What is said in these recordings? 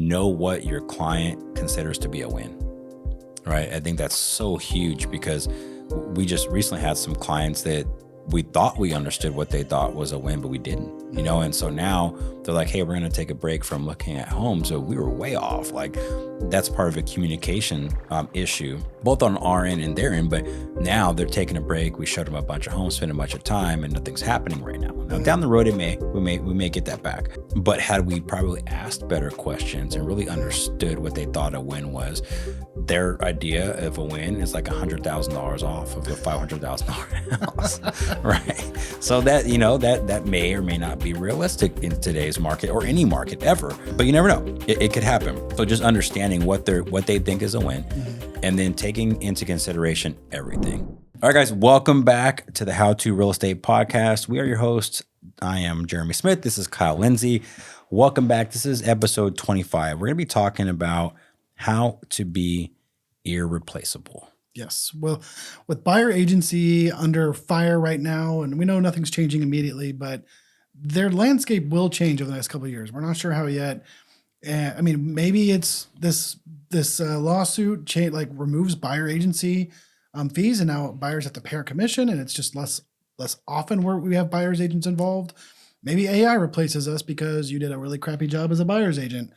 know what your client considers to be a win, right? I think that's so huge because we just recently had some clients that we thought we understood what they thought was a win, but we didn't, and so now they're like, hey, we're going to take a break from looking at homes. So we were way off. Like that's part of a communication issue, both on our end and their end. But now they're taking a break. We showed them a bunch of homes, spent a bunch of time, and nothing's happening right now. Now down the road, we may get that back. But had we probably asked better questions and really understood what they thought a win was, their idea of a win is like $100,000 off of a $500,000 house, right? So that, that may or may not be realistic in today's market or any market ever, but you never know. It could happen. So just understanding what they think is a win, and then taking into consideration everything. All right, guys, welcome back to the How to Real Estate Podcast. We are your hosts. I am Jeremy Smith. This is Kyle Lindsay. Welcome back. This is episode 25. We're going to be talking about how to be irreplaceable. Yes. Well, with buyer agency under fire right now, and we know nothing's changing immediately, but their landscape will change over the next couple of years. We're not sure how yet. I mean, maybe it's this lawsuit removes buyer agency fees, and now buyers have to pay a commission, and it's just less often where we have buyer's agents involved. Maybe AI replaces us because you did a really crappy job as a buyer's agent.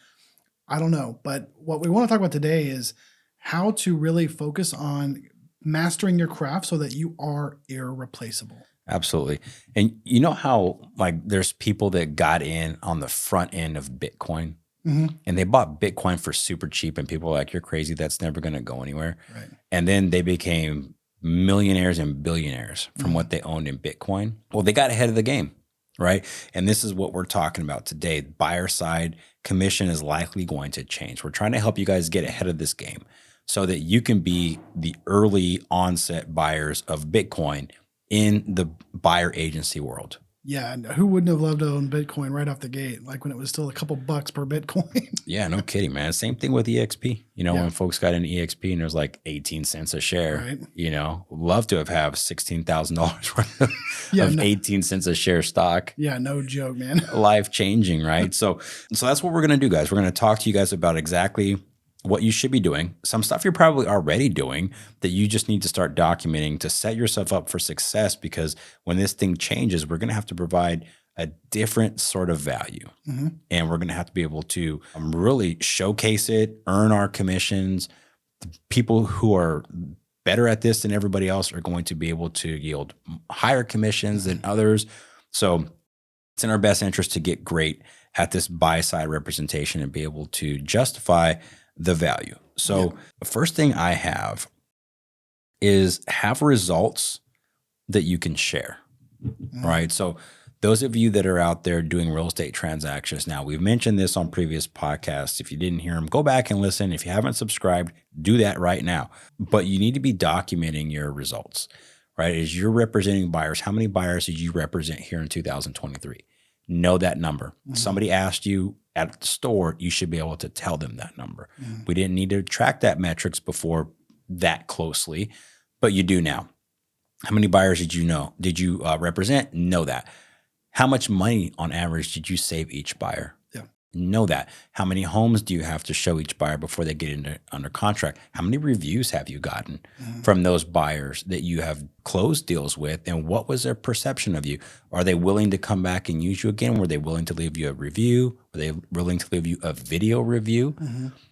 I don't know. But what we want to talk about today is how to really focus on mastering your craft so that you are irreplaceable. Absolutely. And you know how there's people that got in on the front end of Bitcoin, and they bought Bitcoin for super cheap, and people are like, you're crazy. That's never going to go anywhere. Right. And then they became millionaires and billionaires from what they owned in Bitcoin. Well, they got ahead of the game, right? And this is what we're talking about today. Buyer side commission is likely going to change. We're trying to help you guys get ahead of this game so that you can be the early onset buyers of Bitcoin in the buyer agency world. Yeah, and who wouldn't have loved to own Bitcoin right off the gate, like when it was still a couple bucks per Bitcoin? Yeah, no kidding, man. Same thing with EXP. When folks got into EXP and it was like 18 cents a share, right. Love to have $16,000 worth of 18 cents a share stock. Yeah, no joke, man. Life changing, right? So that's what we're going to do, guys. We're going to talk to you guys about exactly what you should be doing, some stuff you're probably already doing that you just need to start documenting to set yourself up for success, because when this thing changes, we're going to have to provide a different sort of value. And we're going to have to be able to really showcase it, earn our commissions. The people who are better at this than everybody else are going to be able to yield higher commissions than others. So it's in our best interest to get great at this buy-side representation and be able to justify the value. So the first thing I have is have results that you can share, right? So those of you that are out there doing real estate transactions now, we've mentioned this on previous podcasts. If you didn't hear them, go back and listen. If you haven't subscribed, do that right now. But you need to be documenting your results, right? As you're representing buyers, how many buyers did you represent here in 2023? Know that number. Somebody asked you at the store, you should be able to tell them that number. We didn't need to track that metrics before that closely, but you do now. How many buyers did you represent? Know that. How much money on average did you save each buyer? Know that. How many homes do you have to show each buyer before they get under contract? How many reviews have you gotten from those buyers that you have closed deals with? And what was their perception of you? Are they willing to come back and use you again? Were they willing to leave you a review? Were they willing to leave you a video review?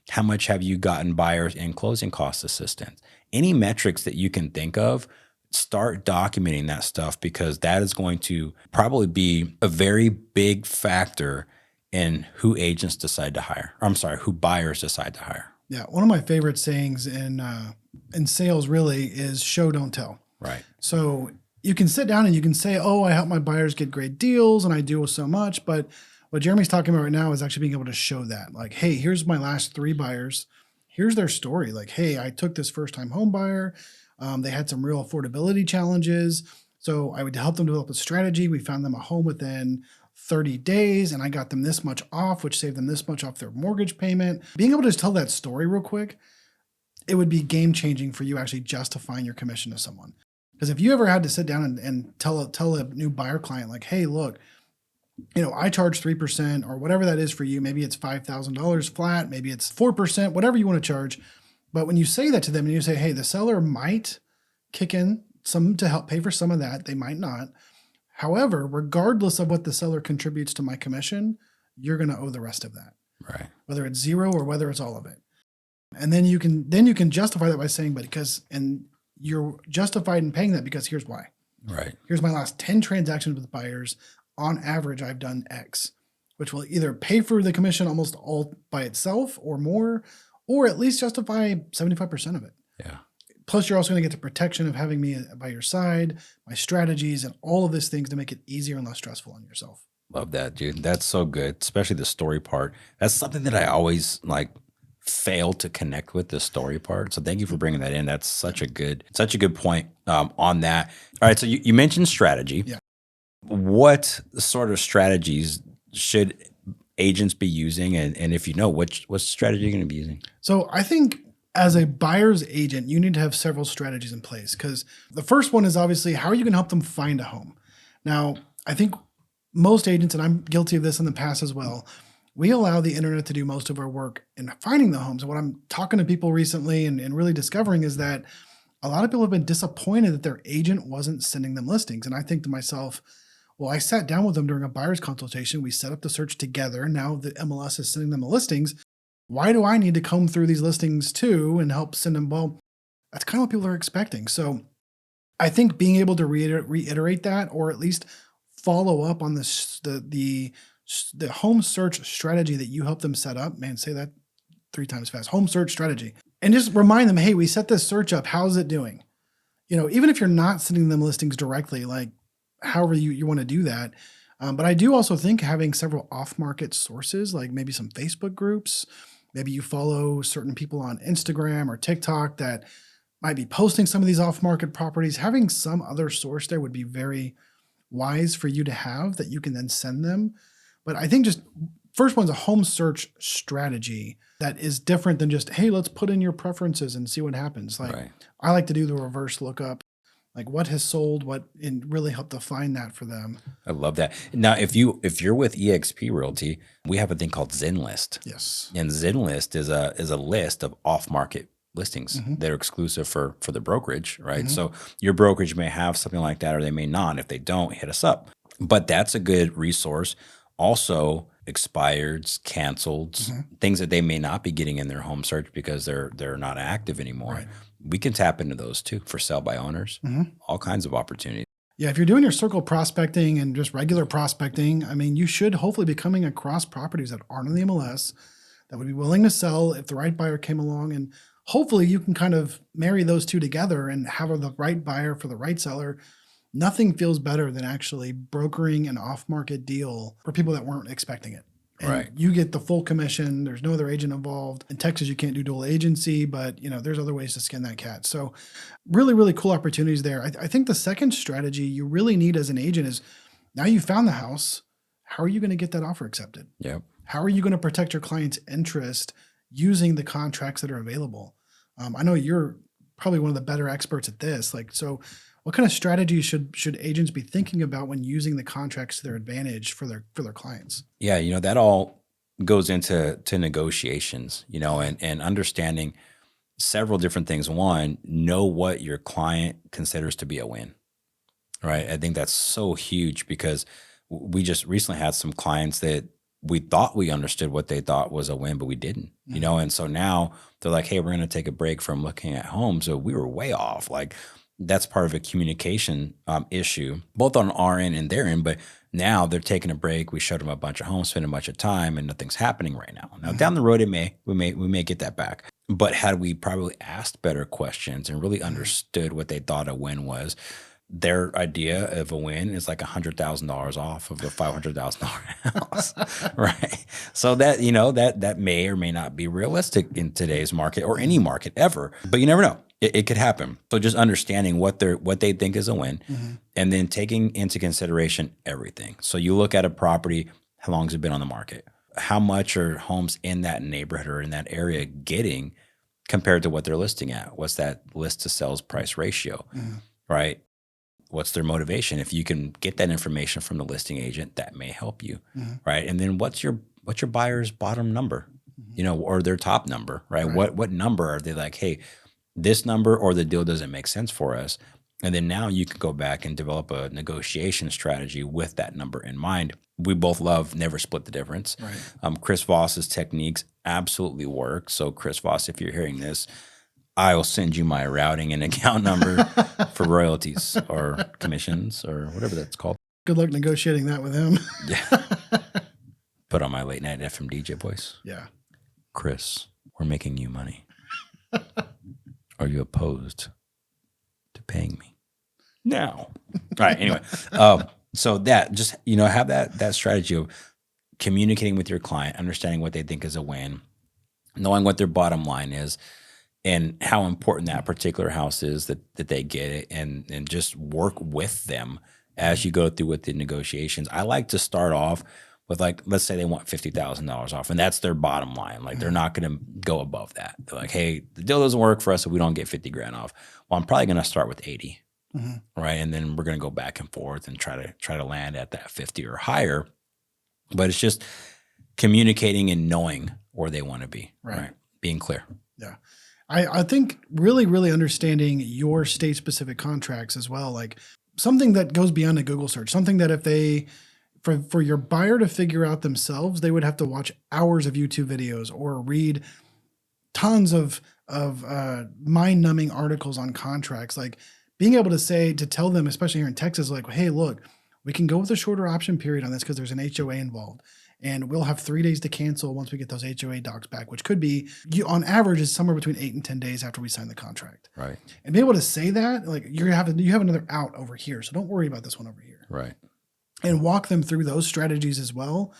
How much have you gotten buyers in closing cost assistance? Any metrics that you can think of, start documenting that stuff, because that is going to probably be a very big factor in who agents decide to hire. Who buyers decide to hire. Yeah, one of my favorite sayings in sales really is show, don't tell. Right. So you can sit down and you can say, oh, I help my buyers get great deals and I do so much. But what Jeremy's talking about right now is actually being able to show that. Like, hey, here's my last 3 buyers. Here's their story. Like, hey, I took this first-time home buyer. They had some real affordability challenges. So I would help them develop a strategy. We found them a home within 30 days and I got them this much off, which saved them this much off their mortgage payment. Being able to just tell that story real quick, it would be game changing for you actually justifying your commission to someone. Because if you ever had to sit down and tell a new buyer client, like, hey, look, I charge 3% or whatever that is for you. Maybe it's $5,000 flat, maybe it's 4%, whatever you want to charge. But when you say that to them and you say, hey, the seller might kick in some to help pay for some of that, they might not. However, regardless of what the seller contributes to my commission, you're going to owe the rest of that, Right. whether it's zero or whether it's all of it. And then you can justify that by saying, and you're justified in paying that because here's why. Right. Here's my last 10 transactions with buyers. On average, I've done X, which will either pay for the commission almost all by itself or more, or at least justify 75% of it. Yeah. Plus, you're also going to get the protection of having me by your side, my strategies, and all of these things to make it easier and less stressful on yourself. Love that, dude. That's so good, especially the story part. That's something that I always fail to connect with, the story part. So thank you for bringing that in. That's such a good point on that. All right. So you mentioned strategy. Yeah. What sort of strategies should agents be using? And if you know, what strategy are you going to be using? So I think as a buyer's agent, you need to have several strategies in place, because the first one is obviously how are you going to help them find a home? Now, I think most agents, and I'm guilty of this in the past as well, we allow the internet to do most of our work in finding the homes. And what I'm talking to people recently and really discovering is that a lot of people have been disappointed that their agent wasn't sending them listings. And I think to myself, well, I sat down with them during a buyer's consultation. We set up the search together. Now the MLS is sending them the listings. Why do I need to comb through these listings too and help send them? Well, that's kind of what people are expecting. So I think being able to reiterate that, or at least follow up on the home search strategy that you help them set up. Man, say that 3 times fast. Home search strategy. And just remind them, hey, we set this search up. How's it doing? Even if you're not sending them listings directly, like however you want to do that. But I do also think having several off-market sources, like maybe some Facebook groups, maybe you follow certain people on Instagram or TikTok that might be posting some of these off-market properties. Having some other source there would be very wise for you to have that you can then send them. But I think just first one's a home search strategy that is different than just, hey, let's put in your preferences and see what happens. Right. I like to do the reverse lookup, like what has sold, and really help define that for them. I love that. Now, if you're with eXp Realty, we have a thing called ZenList. Yes. And ZenList is a list of off-market listings that are exclusive for the brokerage, right? So your brokerage may have something like that, or they may not. If they don't, hit us up. But that's a good resource. Also, expireds, canceled, things that they may not be getting in their home search because they're not active anymore. Right. We can tap into those too for sell by owners, all kinds of opportunities. Yeah, if you're doing your circle prospecting and just regular prospecting, I mean, you should hopefully be coming across properties that aren't in the MLS that would be willing to sell if the right buyer came along. And hopefully you can kind of marry those two together and have the right buyer for the right seller. Nothing feels better than actually brokering an off-market deal for people that weren't expecting it. And Right. you get the full commission. There's no other agent involved. In Texas, you can't do dual agency, but there's other ways to skin that cat. So really, really cool opportunities there. I think the second strategy you really need as an agent is, now you found the house, how are you going to get that offer accepted? Yep. How are you going to protect your client's interest using the contracts that are available? I know you're probably one of the better experts at this. So what kind of strategies should agents be thinking about when using the contracts to their advantage for their clients? Yeah, that all goes into negotiations, and understanding several different things. One, know what your client considers to be a win, right? I think that's so huge, because we just recently had some clients that we thought we understood what they thought was a win, but we didn't, and so now they're like, hey, we're going to take a break from looking at homes. So we were way off. That's part of a communication issue, both on our end and their end. But now they're taking a break. We showed them a bunch of homes, spending a bunch of time, and nothing's happening right now. Now down the road, we may get that back. But had we probably asked better questions and really understood what they thought a win was, their idea of a win is like $100,000 off of a $500,000 house, right? So that that may or may not be realistic in today's market or any market ever. But you never know. It could happen. So just understanding what they think is a win, and then taking into consideration everything. So you look at a property, how long has it been on the market? How much are homes in that neighborhood or in that area getting compared to what they're listing at? What's that list to sales price ratio, right? what's their motivation? If you can get that information from the listing agent, that may help you, right? And then what's your buyer's bottom number, or their top number, right? What number are they like, hey, this number or the deal doesn't make sense for us? And then now you can go back and develop a negotiation strategy with that number in mind. We both love never split the difference. Right. Chris Voss's techniques absolutely work. So Chris Voss, if you're hearing this, I will send you my routing and account number for royalties or commissions or whatever that's called. Good luck negotiating that with him. Yeah. Put on my late night FM DJ voice. Yeah. Chris, we're making you money. Are you opposed to paying me now? All right. Anyway, so that just, have that strategy of communicating with your client, understanding what they think is a win, knowing what their bottom line is, and how important that particular house is that they get it, and just work with them as you go through with the negotiations. I like to start off with, like, let's say they want $50,000 off, and that's their bottom line. Like, they're not going to go above that. They're like, hey, the deal doesn't work for us if we don't get 50 grand off. Well, I'm probably going to start with 80, right? And then we're going to go back and forth and try to land at that 50 or higher. But it's just communicating and knowing where they want to be, right? Being clear. Yeah. I think really, really understanding your state-specific contracts as well, like something that goes beyond a Google search, something that if they, for your buyer to figure out themselves, they would have to watch hours of YouTube videos or read tons of mind-numbing articles on contracts. Like being able to tell them, especially here in Texas, like, hey, look, we can go with a shorter option period on this because there's an HOA involved. And we'll have 3 days to cancel once we get those HOA docs back, which could be, on average, is somewhere between 8 and 10 days after we sign the contract. Right. And be able to say that, like, you have another out over here, so don't worry about this one over here. Right. And walk them through those strategies as well.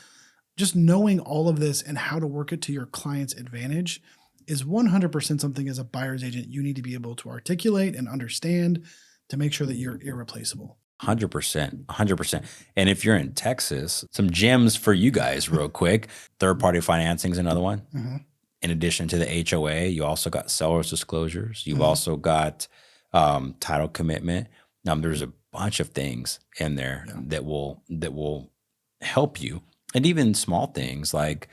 Just knowing all of this and how to work it to your client's advantage is 100% something as a buyer's agent you need to be able to articulate and understand to make sure that you're irreplaceable. 100%. And if you're in Texas, some gems for you guys real quick. Third-party financing is another one. In addition to the HOA, you also got seller's disclosures. You've also got title commitment. There's a bunch of things in there that will help you. And even small things like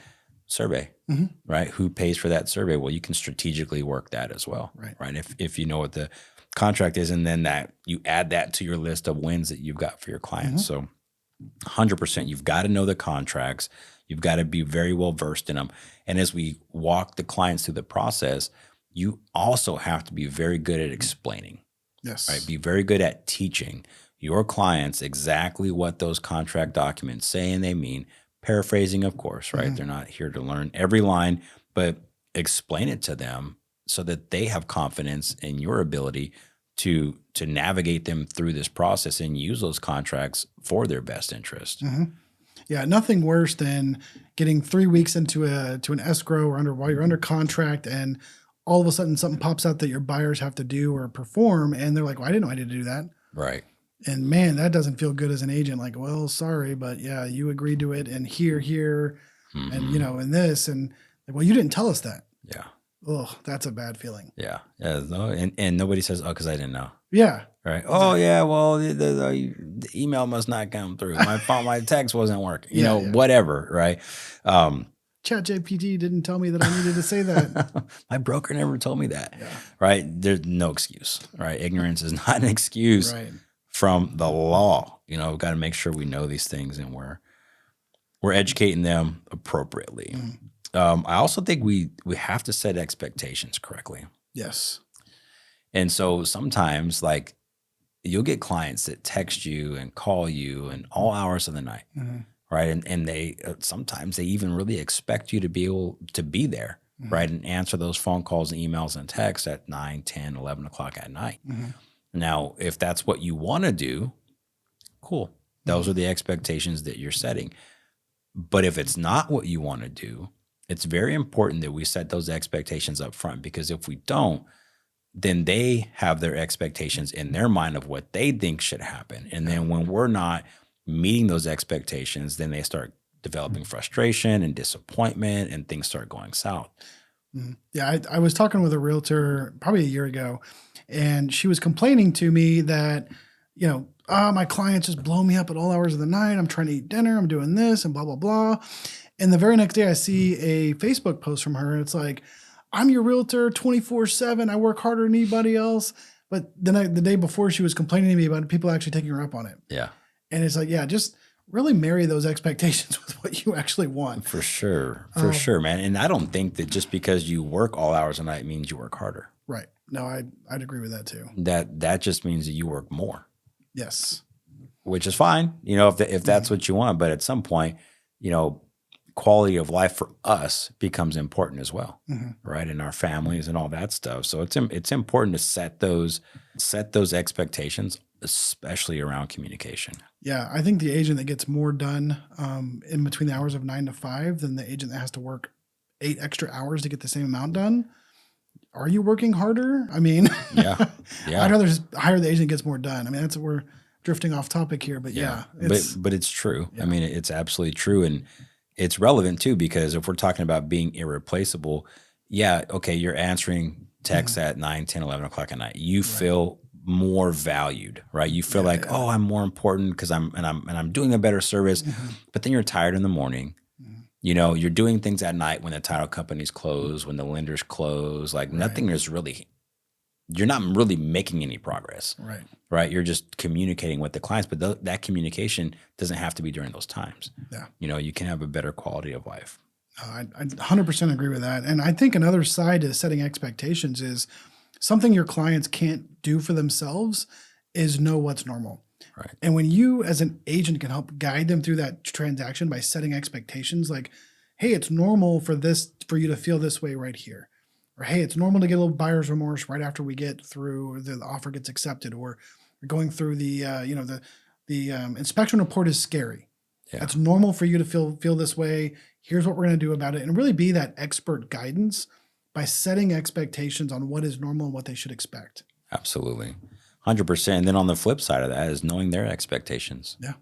survey, right? Who pays for that survey? Well, you can strategically work that as well, right? If you know what the contract is, and then that you add that to your list of wins that you've got for your clients. So 100%, you've got to know the contracts. You've got to be very well versed in them. And as we walk the clients through the process, you also have to be very good at explaining. Yes. Right. Be very good at teaching your clients exactly what those contract documents say and they mean. Paraphrasing, of course, right? They're not here to learn every line, but explain it to them so that they have confidence in your ability to navigate them through this process and use those contracts for their best interest. Yeah, nothing worse than getting 3 weeks into an escrow or while you're under contract, and all of a sudden something pops out that your buyers have to do or perform, and they're like, "Well, I didn't know I had to do that." Right. And man, that doesn't feel good as an agent. Like, well, sorry, but yeah, you agreed to it, and here, and and this, and like, well, you didn't tell us that. Yeah. Oh, that's a bad feeling. Yeah. No, and nobody says, "Oh, because I didn't know." Yeah. Right. Exactly. Oh yeah. Well, the email must not come through. My text wasn't working. Whatever. Right. ChatGPT didn't tell me that I needed to say that. My broker never told me that. Yeah. Right. There's no excuse. Right. Ignorance is not an excuse from the law. We've got to make sure we know these things and we're educating them appropriately. I also think we have to set expectations correctly. Yes. And so sometimes, like, you'll get clients that text you and call you in all hours of the night, right? And they sometimes they even really expect you to be able to be there, right? And answer those phone calls and emails and texts at 9, 10, 11 o'clock at night. Now, if that's what you want to do, cool. Those are the expectations that you're setting. But if it's not what you want to do, it's very important that we set those expectations up front, because if we don't, then they have their expectations in their mind of what they think should happen. And then when we're not meeting those expectations, then they start developing frustration and disappointment, and things start going south. Yeah, I was talking with a realtor probably a year ago, and she was complaining to me that My clients just blow me up at all hours of the night. I'm trying to eat dinner. I'm doing this and blah, blah, blah. And the very next day I see a Facebook post from her. And it's like, I'm your realtor 24/7. I work harder than anybody else. But the day before she was complaining to me about it, people actually taking her up on it. Yeah. And it's like, yeah, just really marry those expectations with what you actually want. For sure. For sure, man. And I don't think that just because you work all hours a night means you work harder. Right. No, I'd agree with that too. That just means that you work more. Yes. Which is fine, if that's what you want. But at some point, quality of life for us becomes important as well, right? In our families and all that stuff. So it's important to set those expectations, especially around communication. Yeah, I think the agent that gets more done in between the hours of 9 to 5 than the agent that has to work 8 extra hours to get the same amount done. Are you working harder? I mean, yeah. I'd rather just hire the agent that gets more done. I mean, we're drifting off topic here, but but it's true. Yeah. I mean, it's absolutely true. And it's relevant too, because if we're talking about being irreplaceable, okay, you're answering texts at 9, 10, 11 o'clock at night. You feel more valued, right? You feel oh, I'm more important because I'm doing a better service. But then you're tired in the morning. You're doing things at night when the title companies close, when the lenders close, like nothing is really, you're not really making any progress. Right. You're just communicating with the clients, but that communication doesn't have to be during those times. Yeah. You can have a better quality of life. I 100% agree with that. And I think another side to setting expectations is something your clients can't do for themselves is know what's normal. Right. And when you as an agent can help guide them through that transaction by setting expectations like, hey, it's normal for you to feel this way right here. Or, hey, it's normal to get a little buyer's remorse right after we get through, or the offer gets accepted, or going through the inspection report is scary. Yeah. It's normal for you to feel this way. Here's what we're going to do about it. And really be that expert guidance by setting expectations on what is normal and what they should expect. Absolutely. 100%. And then on the flip side of that is knowing their expectations. Yeah.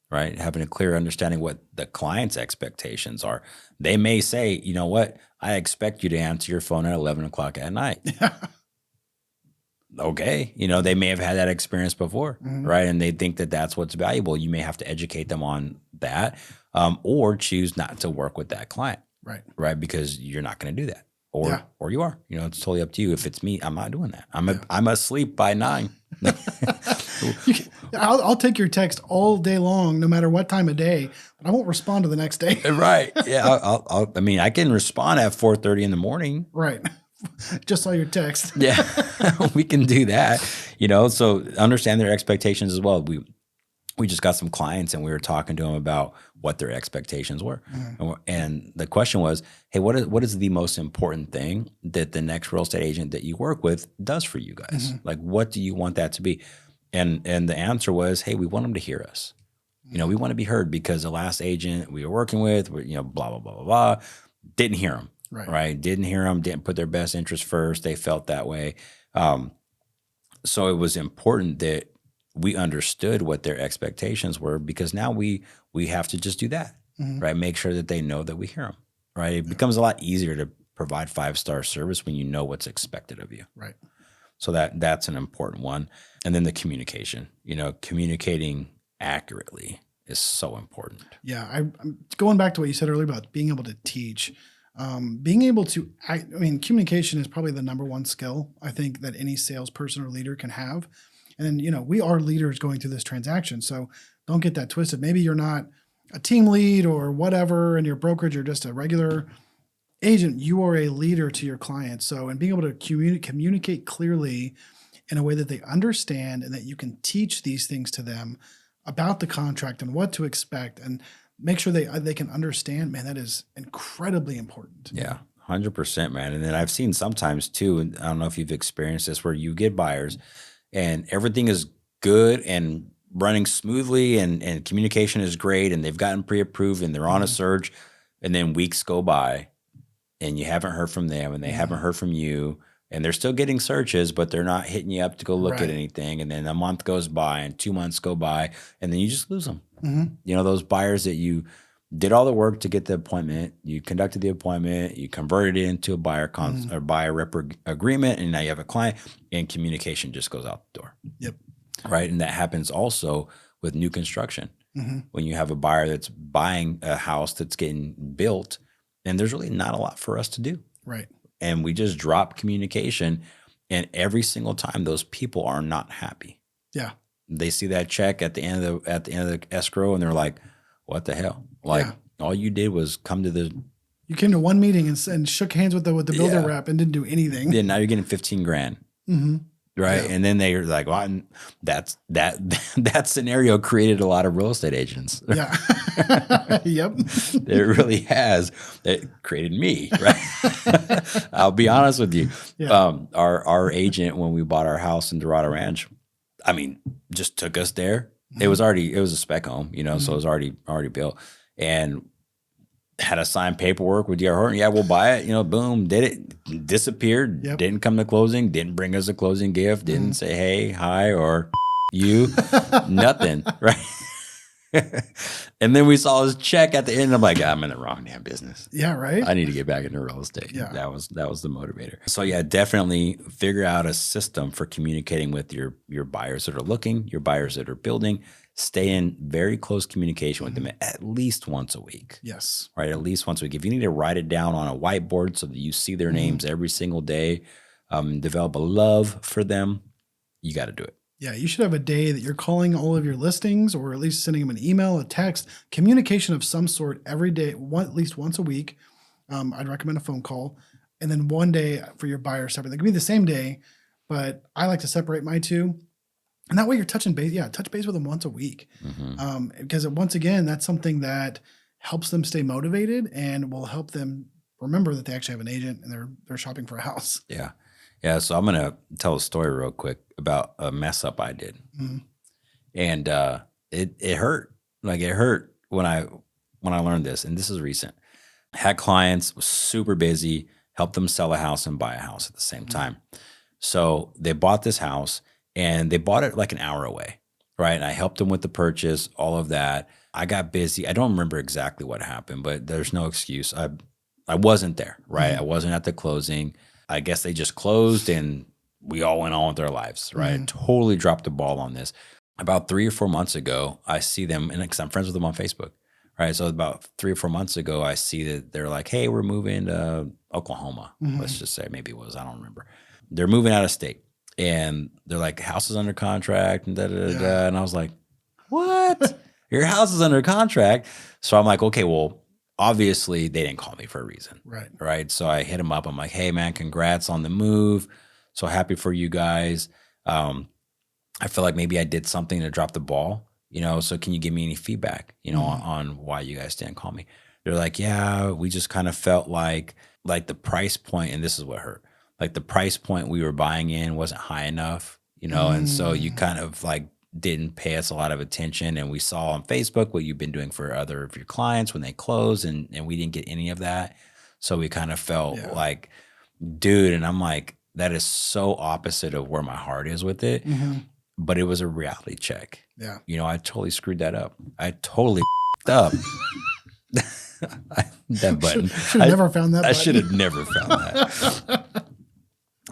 Right. Having a clear understanding what the client's expectations are. They may say, you know what, I expect you to answer your phone at 11 o'clock at night. Okay. They may have had that experience before, right? And they think that that's what's valuable. You may have to educate them on that, or choose not to work with that client. Right. Because you're not going to do that. Or you are. It's totally up to you. If it's me, I'm not doing that. I'm asleep by 9. I'll take your text all day long, no matter what time of day, but I won't respond to the next day. Right. Yeah. I can respond at 4:30 in the morning. Right. Just saw your text. Yeah. We can do that. So understand their expectations as well. We just got some clients and we were talking to them about what their expectations were. And the question was, hey, what is the most important thing that the next real estate agent that you work with does for you guys? Like, what do you want that to be? And the answer was, hey, we want them to hear us. We want to be heard because the last agent we were working with, blah, blah, blah, blah, blah, didn't hear them. Right. Didn't hear them, didn't put their best interest first. They felt that way. So it was important that we understood what their expectations were, because now we have to just do that, right? Make sure that they know that we hear them, right? It becomes a lot easier to provide 5-star service when you know what's expected of you. Right. So that's an important one. And then the communication, communicating accurately is so important. Yeah. I'm going back to what you said earlier about being able to teach. Being able to communication is probably the number one skill I think that any salesperson or leader can have. And, we are leaders going through this transaction. So don't get that twisted. Maybe you're not a team lead or whatever, and your brokerage, you're just a regular agent. You are a leader to your clients. So, and being able to communicate clearly in a way that they understand and that you can teach these things to them about the contract and what to expect and make sure they can understand, man, that is incredibly important. Yeah, 100%, man. And then I've seen sometimes too, and I don't know if you've experienced this, where you get buyers and everything is good and running smoothly and communication is great and they've gotten pre-approved and they're on a search, and then weeks go by and you haven't heard from them and they haven't heard from you, and they're still getting searches, but they're not hitting you up to go look at anything. And then a month goes by and 2 months go by, and then you just lose them. Those buyers that you did all the work to get the appointment, you conducted the appointment, you converted it into a buyer or buyer rep agreement, and now you have a client, and communication just goes out the door. Yep. right? And that happens also with new construction. When you have a buyer that's buying a house that's getting built, and there's really not a lot for us to do. Right. And we just drop communication, and every single time those people are not happy. Yeah. They see that check at the end of the escrow, and they're like, "What the hell?" Like all you did was come to the. You came to one meeting and shook hands with the builder rep and didn't do anything. Yeah, now you're getting 15 grand. Right. Yeah. And then they're like, well, that scenario created a lot of real estate agents. Yeah. Yep. It really has. It created me, right? I'll be honest with you. Yeah. Our agent, when we bought our house in Dorado Ranch, I mean, just took us there. It was a spec home, so it was already built, and had to sign paperwork with D.R. Horton. Yeah, we'll buy it. Boom, did it. Disappeared. Yep. Didn't come to closing. Didn't bring us a closing gift. Didn't say hey, hi, or you. Nothing. Right. And then we saw his check at the end. I'm like, I'm in the wrong damn business. Yeah, right. I need to get back into real estate. Yeah. That was the motivator. So yeah, definitely figure out a system for communicating with your buyers that are looking, your buyers that are building. Stay in very close communication with them at least once a week. Yes. Right. At least once a week. If you need to write it down on a whiteboard so that you see their names every single day, develop a love for them, you got to do it. Yeah. You should have a day that you're calling all of your listings, or at least sending them an email, a text, communication of some sort every day, at least once a week. I'd recommend a phone call. And then one day for your buyer separate. They could be the same day, but I like to separate my two. And that way you're touching base. Yeah, touch base with them once a week. Because once again, that's something that helps them stay motivated and will help them remember that they actually have an agent and they're shopping for a house. Yeah. Yeah. So I'm going to tell a story real quick about a mess up I did. And it hurt. Like it hurt when I learned this. And this is recent. Had clients, was super busy, helped them sell a house and buy a house at the same time. So they bought this house. And they bought it like an hour away, right? And I helped them with the purchase, all of that. I got busy. I don't remember exactly what happened, but there's no excuse. I wasn't there, right? I wasn't at the closing. I guess they just closed and we all went on with our lives, right? Totally dropped the ball on this. About 3 or 4 months ago, I see them, and because I'm friends with them on Facebook, right? So about 3 or 4 months ago, I see that they're like, hey, we're moving to Oklahoma. Let's just say, maybe it was, I don't remember. They're moving out of state. And they're like, house is under contract and da-da-da-da. And I was like, what? Your house is under contract? So I'm like, okay, well, obviously they didn't call me for a reason. Right. So I hit them up. I'm like, hey, man, congrats on the move. So happy for you guys. I feel like maybe I did something to drop the ball, so can you give me any feedback, on why you guys didn't call me? They're like, yeah, we just kind of felt like the price point, and this is what hurt. Like the price point we were buying in wasn't high enough, and so you kind of like didn't pay us a lot of attention. And we saw on Facebook what you've been doing for other of your clients when they close, and we didn't get any of that. So we kind of felt like, dude, and I'm like, that is so opposite of where my heart is with it. But it was a reality check. Yeah. I totally screwed that up. I totally up. That button. Should have never found that button. I should have never found that.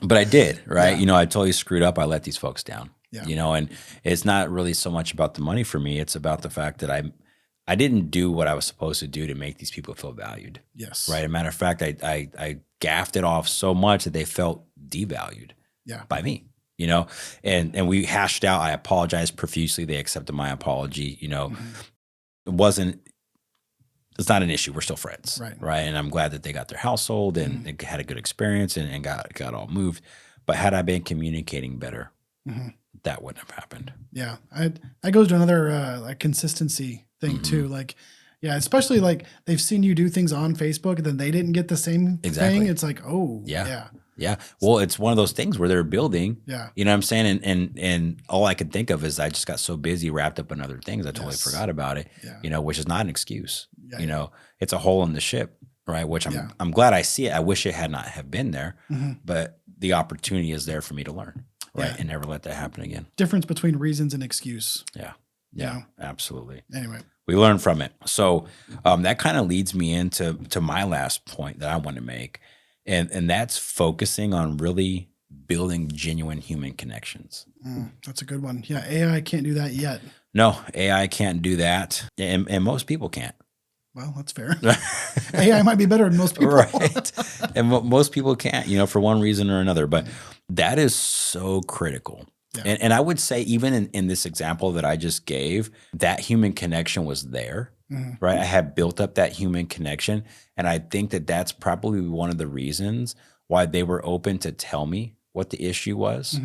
But I did, right? I totally screwed up. I let these folks down, and it's not really so much about the money for me. It's about the fact that I didn't do what I was supposed to do to make these people feel valued. Yes. Right. As a matter of fact, I gaffed it off so much that they felt devalued by me, and we hashed out. I apologized profusely. They accepted my apology. It's not an issue. We're still friends. Right. And I'm glad that they got their house sold and they had a good experience and got all moved. But had I been communicating better, that wouldn't have happened. Yeah. That goes to another like consistency thing too. Like, yeah, especially like they've seen you do things on Facebook and then they didn't get the same thing. It's like, oh, yeah. Well, it's one of those things where they're building. Yeah. You know what I'm saying? And all I could think of is I just got so busy, wrapped up in other things. I totally forgot about it, which is not an excuse. It's a hole in the ship, right? Which I'm glad I see it. I wish it had not have been there, but the opportunity is there for me to learn, right? And never let that happen again. Difference between reasons and excuse. Yeah, absolutely. Anyway. We learn from it. So that kind of leads me into my last point that I want to make. And that's focusing on really building genuine human connections. That's a good one. Yeah, AI can't do that yet. No, AI can't do that, and most people can't. Well, that's fair. AI might be better than most people. Right. And most people can't, for one reason or another. But that is so critical. Yeah. And I would say, even in this example that I just gave, that human connection was there, right? I had built up that human connection. And I think that that's probably one of the reasons why they were open to tell me what the issue was.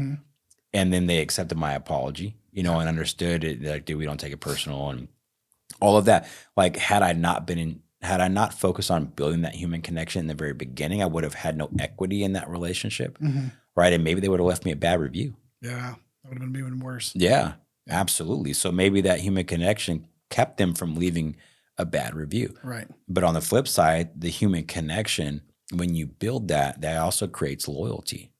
And then they accepted my apology, and understood it. Like, dude, we don't take it personal. And all of that. Like, had I not focused on building that human connection in the very beginning, I would have had no equity in that relationship, right? And maybe they would have left me a bad review. Yeah, that would have been even worse. Yeah, absolutely. So maybe that human connection kept them from leaving a bad review. Right. But on the flip side, the human connection, when you build that also creates loyalty,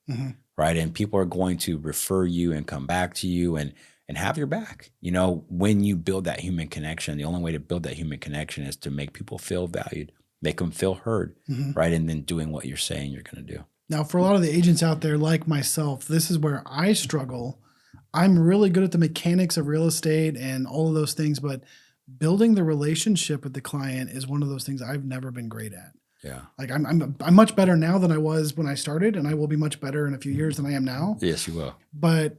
right? And people are going to refer you and come back to you and have your back. When you build that human connection, the only way to build that human connection is to make people feel valued, make them feel heard, right? And then doing what you're saying you're going to do. Now, for a lot of the agents out there like myself, this is where I struggle. I'm really good at the mechanics of real estate and all of those things, but building the relationship with the client is one of those things I've never been great at. Yeah. Like I'm much better now than I was when I started, and I will be much better in a few years than I am now. Yes, you will. But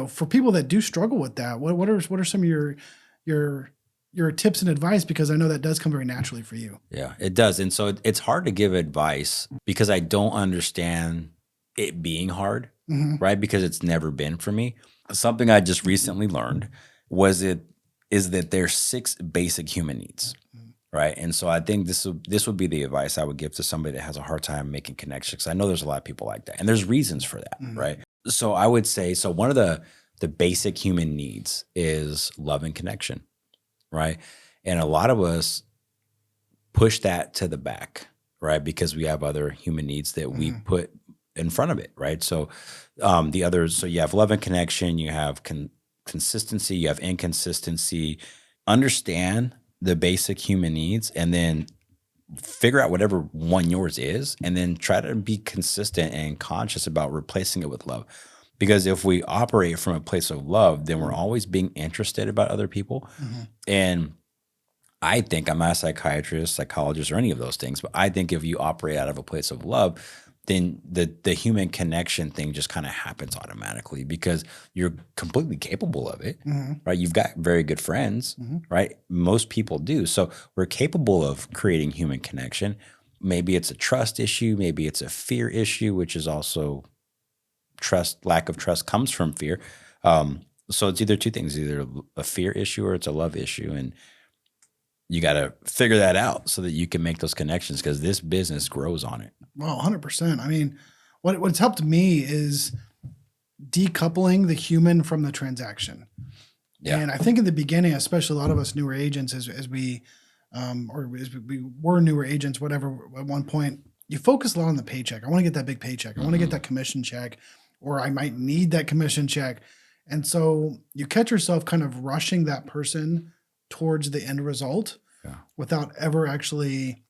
for people that do struggle with that, what are some of your tips and advice? Because I know that does come very naturally for you. Yeah, it does. And so it's hard to give advice because I don't understand it being hard, right? Because it's never been for me. Something I just recently learned is that there's 6 basic human needs, right? And so I think this would be the advice I would give to somebody that has a hard time making connections. I know there's a lot of people like that, and there's reasons for that, right? So I would say, one of the basic human needs is love and connection, right? And a lot of us push that to the back, right? Because we have other human needs that we put in front of it, right? So the others, so you have love and connection, you have consistency, you have inconsistency. Understand the basic human needs, and then figure out whatever one yours is, and then try to be consistent and conscious about replacing it with love. Because if we operate from a place of love, then we're always being interested about other people. And I think, I'm not a psychiatrist, psychologist, or any of those things, but I think if you operate out of a place of love, then the human connection thing just kind of happens automatically because you're completely capable of it, right? You've got very good friends, right? Most people do. So we're capable of creating human connection. Maybe it's a trust issue. Maybe it's a fear issue, which is also lack of trust comes from fear. So it's either two things, either a fear issue or it's a love issue. And you got to figure that out so that you can make those connections because this business grows on it. Well, 100%. I mean, what's helped me is decoupling the human from the transaction. Yeah. And I think in the beginning, especially a lot of us newer agents, as we were newer agents, whatever, at one point, you focus a lot on the paycheck. I want to get that big paycheck. I want to get that commission check, or I might need that commission check. And so you catch yourself kind of rushing that person towards the end result without ever actually,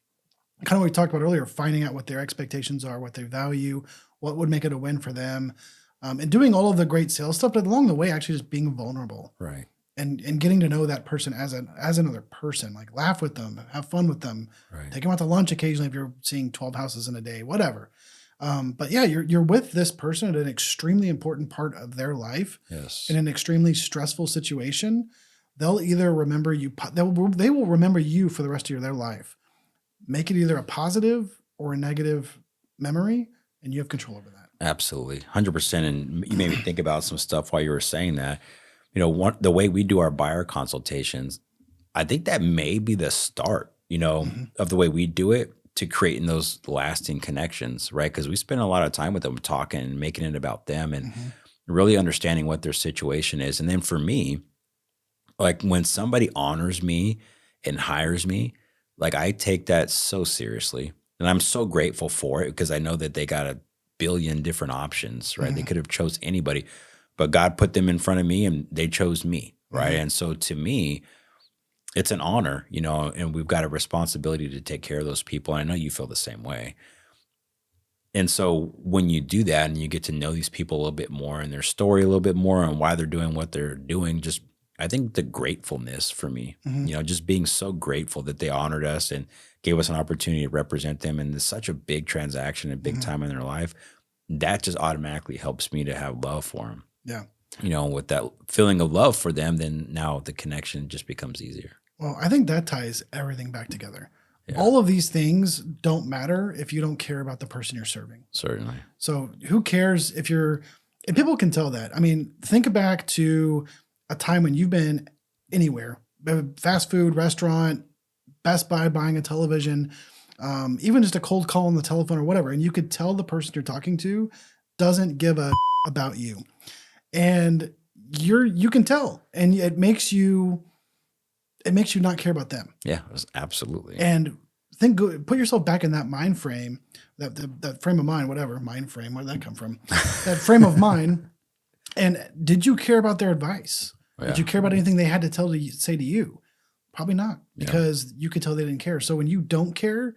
kind of what we talked about earlier, finding out what their expectations are, what they value, what would make it a win for them, and doing all of the great sales stuff, but along the way, actually just being vulnerable, right? And getting to know that person as another person, like laugh with them, have fun with them, right. Take them out to lunch occasionally if you're seeing 12 houses in a day, whatever. But yeah, you're with this person at an extremely important part of their life, Yes, in an extremely stressful situation. They'll either remember you, they will remember you for the rest of their life. Make it either a positive or a negative memory, and you have control over that. Absolutely, 100%. And you made me think about some stuff while you were saying that. The way we do our buyer consultations, I think that may be the start, of the way we do it to creating those lasting connections, right? Because we spend a lot of time with them talking and making it about them and really understanding what their situation is. And then for me, like when somebody honors me and hires me, like I take that so seriously, and I'm so grateful for it because I know that they got a billion different options, right? They could have chose anybody, but God put them in front of me and they chose me, right? And so to me, it's an honor, and we've got a responsibility to take care of those people. And I know you feel the same way. And so when you do that and you get to know these people a little bit more and their story a little bit more and why they're doing what they're doing, just I think the gratefulness for me, Mhm. just being so grateful that they honored us and gave us an opportunity to represent them in such a big transaction and big Mhm. time in their life, that just automatically helps me to have love for them. Yeah. With that feeling of love for them, then now the connection just becomes easier. Well, I think that ties everything back together. Yeah, All of these things don't matter if you don't care about the person you're serving. certainly. So who cares if you're, and people can tell that. I mean, think back to a time when you've been anywhere, fast food, restaurant, Best Buy, buying a television, even just a cold call on the telephone or whatever. And you could tell the person you're talking to doesn't give a about you. And you can tell, and it makes you not care about them. Yeah, absolutely. And put yourself back in that mind frame, that frame of mind, whatever mind frame, where did that come from? That frame of mind. And did you care about their advice? Yeah. Did you care about anything they had to say to you? Probably not, Yeah. because you could tell they didn't care. So when you don't care,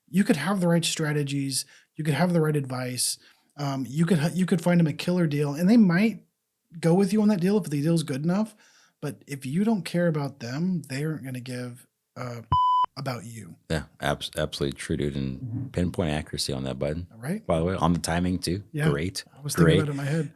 you could have the right strategies, you could have the right advice, you could find them a killer deal, and they might go with you on that deal if the deal's good enough. But if you don't care about them, they aren't going to give about you. Yeah, absolutely true, dude. And pinpoint accuracy on that button. All right. By the way, on the timing too. Yeah. Great. I was thinking about it in my head.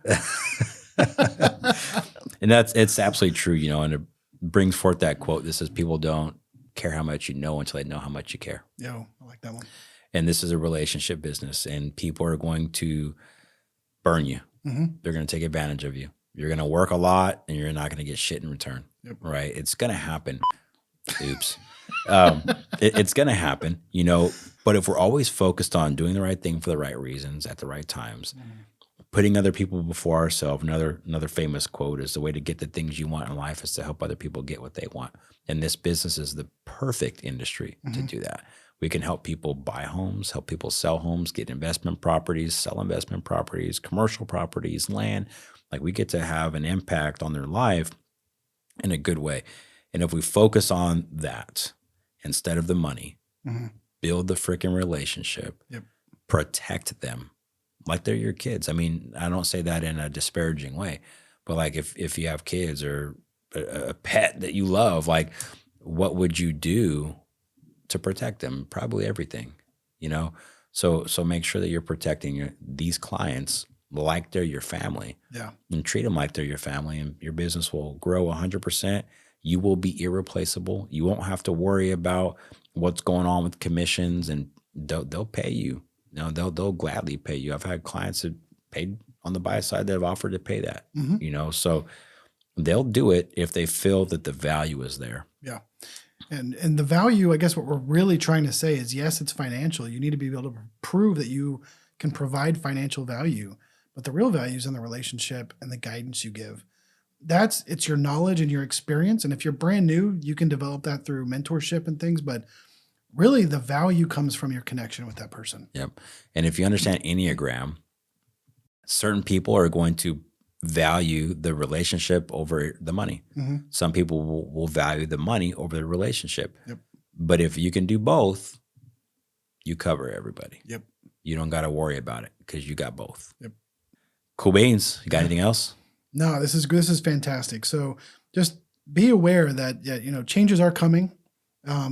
And it's absolutely true, and it brings forth that quote that says people don't care how much you know until they know how much you care. Yo, I like that one. And this is a relationship business, and people are going to burn you. Mhm. They're going to take advantage of you. You're going to work a lot and you're not going to get shit in return. Yep. Right? It's going to happen. Oops. It's going to happen, but if we're always focused on doing the right thing for the right reasons at the right times, putting other people before ourselves, another famous quote is the way to get the things you want in life is to help other people get what they want. And this business is the perfect industry to do that. We can help people buy homes, help people sell homes, get investment properties, sell investment properties, commercial properties, land. Like we get to have an impact on their life in a good way. And if we focus on that instead of the money, build the freaking relationship, Yep. protect them like they're your kids. I mean, I don't say that in a disparaging way, but like if you have kids or a pet that you love, like what would you do to protect them? Probably everything, So make sure that you're protecting these clients like they're your family. Yeah. And treat them like they're your family, and your business will grow 100%. You will be irreplaceable. You won't have to worry about what's going on with commissions, and they'll pay you. They'll gladly pay you. I've had clients that paid on the buy side that have offered to pay that. So they'll do it if they feel that the value is there. Yeah. And the value, I guess what we're really trying to say is, yes, it's financial. You need to be able to prove that you can provide financial value, but the real value is in the relationship and the guidance you give. It's your knowledge and your experience. And if you're brand new, you can develop that through mentorship and things, but really the value comes from your connection with that person. Yep. And if you understand Enneagram, certain people are going to value the relationship over the money. Some people will value the money over the relationship. Yep. But if you can do both, you cover everybody. Yep. You don't got to worry about it because you got both. Yep. Cool beans. You got anything else? No, this is fantastic. So just be aware that changes are coming.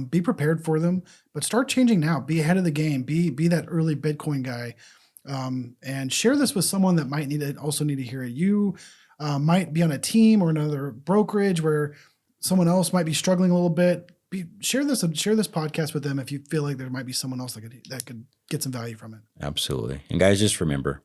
Be prepared for them, but start changing now. Be ahead of the game. Be that early Bitcoin guy, and share this with someone that might need to hear it. You might be on a team or another brokerage where someone else might be struggling a little bit. Share this podcast with them if you feel like there might be someone else that could get some value from it. Absolutely. And guys, just remember,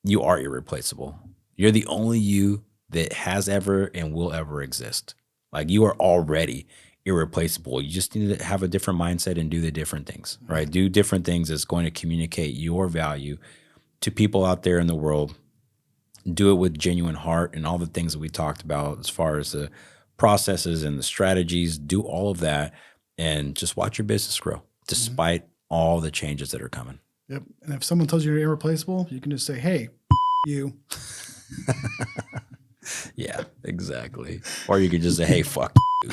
you are irreplaceable. You're the only you that has ever and will ever exist. Like you are already irreplaceable. You just need to have a different mindset and do the different things, right? Do different things that's going to communicate your value to people out there in the world. Do it with genuine heart and all the things that we talked about as far as the processes and the strategies. Do all of that and just watch your business grow despite all the changes that are coming. Yep. And if someone tells you you're irreplaceable, you can just say, hey, you. Yeah, exactly. Or you could just say, hey, fuck you.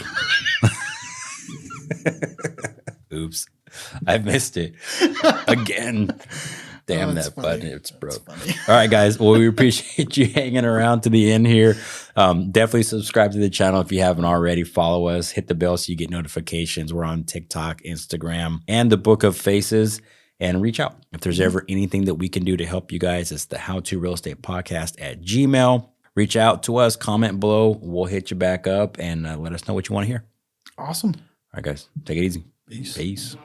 Oops. I missed it again. Damn that's that funny. button. It's That's broke. funny. All right, guys. Well, we appreciate you hanging around to the end here. Definitely subscribe to the channel if you haven't already. Follow us. Hit the bell so you get notifications. We're on TikTok, Instagram, and the Book of Faces. And reach out. If there's ever anything that we can do to help you guys, it's the How to Real Estate Podcast at Gmail. Reach out to us. Comment below. We'll hit you back up and let us know what you want to hear. Awesome. All right, guys. Take it easy. Peace. Peace.